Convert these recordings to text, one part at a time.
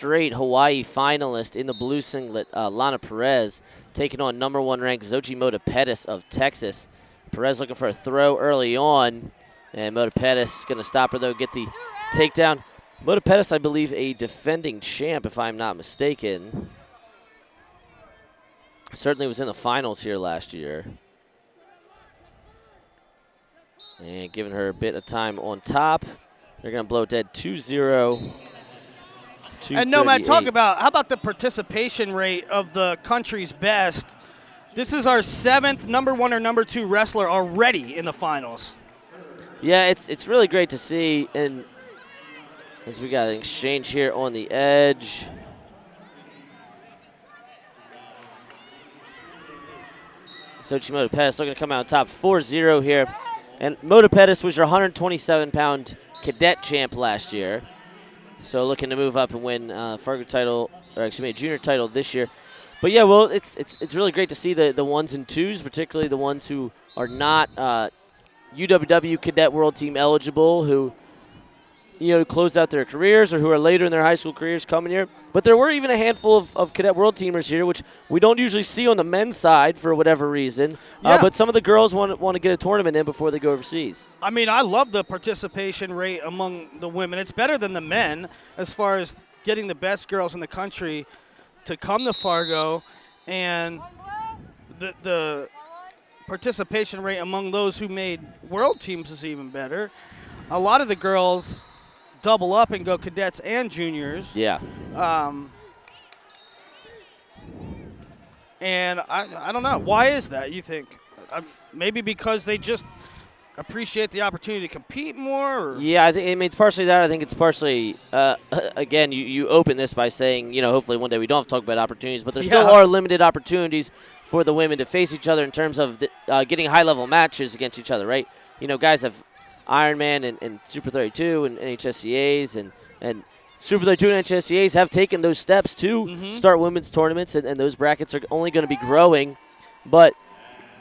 straight Hawaii finalist in the blue singlet, Lana Perez, taking on number 1 ranked Xochitl Mota Pettis of Texas. Perez looking for a throw early on, and Mota Pettis going to stop her, though, get the takedown. Mota Pettis, I believe, a defending champ, if I'm not mistaken. Certainly was in the finals here last year. And giving her a bit of time on top. They're going to blow dead 2-0. And Nomad, talk about, how about the participation rate of the country's best? This is our 7th number 1 or number 2 wrestler already in the finals. Yeah, it's really great to see. And as we got an exchange here on the edge. Xochitl Mota Pettis looking to come out on top 4-0 here. And Mota Pettis was your 127-pound cadet champ last year. So looking to move up and win Fargo title, or excuse me, a junior title this year. But yeah, well, it's really great to see the 1s and 2s, particularly the ones who are not UWW Cadet World Team eligible, who closed out their careers or who are later in their high school careers coming here. But there were even a handful of Cadet World Teamers here, which we don't usually see on the men's side for whatever reason. Yeah. But some of the girls want to get a tournament in before they go overseas. I mean, I love the participation rate among the women. It's better than the men as far as getting the best girls in the country to come to Fargo. And the participation rate among those who made world teams is even better. A lot of the girls double up and go cadets and juniors. Yeah. And I don't know. Why is that, you think? Maybe because they just appreciate the opportunity to compete more? Or? Yeah, I think it's partially that. I think it's partially, again, you open this by saying, hopefully one day we don't have to talk about opportunities, but there still are limited opportunities for the women to face each other in terms of getting high-level matches against each other, right? Guys have Ironman and Super 32 and NHSCAs and Super 32 and NHSCAs have taken those steps to start women's tournaments, and those brackets are only going to be growing. But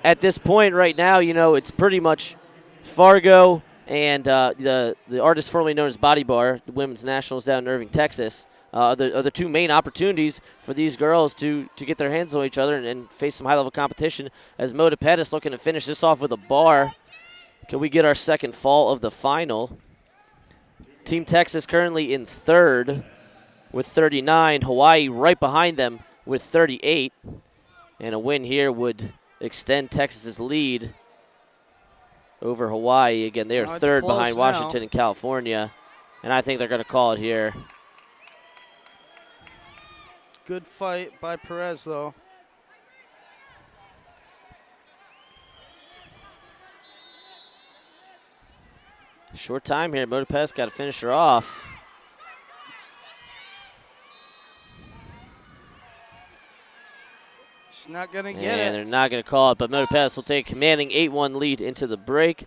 at this point right now, it's pretty much Fargo and the artist formerly known as Body Bar, the Women's Nationals down in Irving, Texas, are the 2 main opportunities for these girls to get their hands on each other and face some high-level competition, as Mota Pettis looking to finish this off with a bar. Can we get our second fall of the final? Team Texas currently in 3rd with 39. Hawaii right behind them with 38. And a win here would extend Texas's lead over Hawaii. Again, they are 3rd behind Washington and California. And I think they're going to call it here. Good fight by Perez, though. Short time here. Mota Pettis got to finish her off. She's not going to get it. And they're not going to call it, but Mota Pettis will take a commanding 8-1 lead into the break.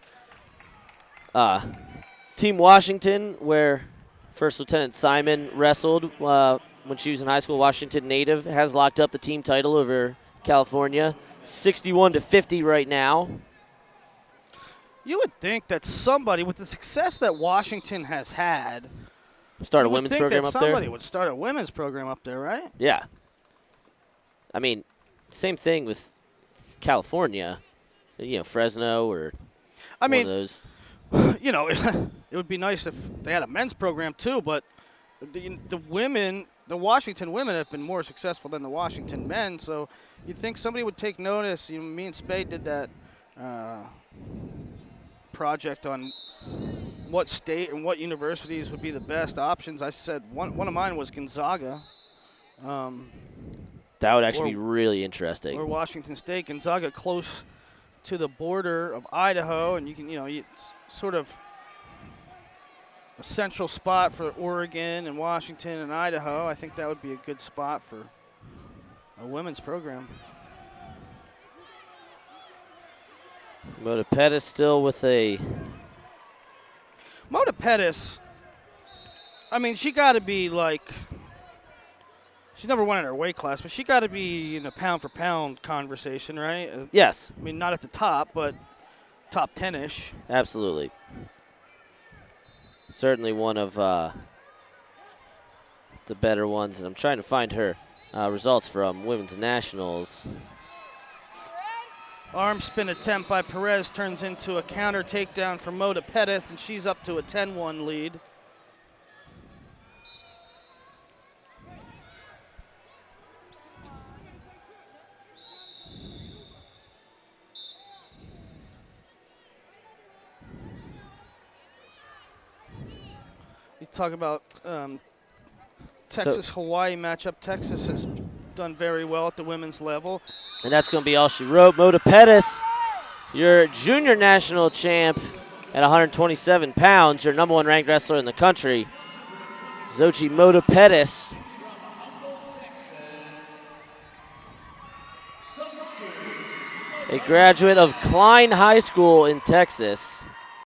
Team Washington, where First Lieutenant Simon wrestled when she was in high school, Washington native, has locked up the team title over California. 61-50 right now. You would think that somebody, with the success that Washington has had, start a women's program up there? Somebody would start a women's program up there, right? Yeah. I mean, same thing with California, Fresno or one of those. It would be nice if they had a men's program too, but the Washington women have been more successful than the Washington men, so you'd think somebody would take notice. Me and Spade did that project on what state and what universities would be the best options. I said one of mine was Gonzaga. That would actually be really interesting. Or Washington State. Gonzaga close to the border of Idaho, and you can, it's sort of a central spot for Oregon and Washington and Idaho. I think that would be a good spot for a women's program. Mota Pettis still with a... Mota Pettis, she got to be she's number 1 in her weight class, but she got to be in a pound-for-pound conversation, right? Yes. Not at the top, but top 10-ish. Absolutely. Certainly one of the better ones, and I'm trying to find her results from women's nationals. Arm spin attempt by Perez turns into a counter takedown for Mota Pettis, and she's up to a 10-1 lead. You talk about Texas-Hawaii matchup. Texas has done very well at the women's level. And that's going to be all she wrote. Mota Pettis, your junior national champ at 127 pounds, your number 1 ranked wrestler in the country. Xochitl Mota Pettis. A graduate of Klein High School in Texas.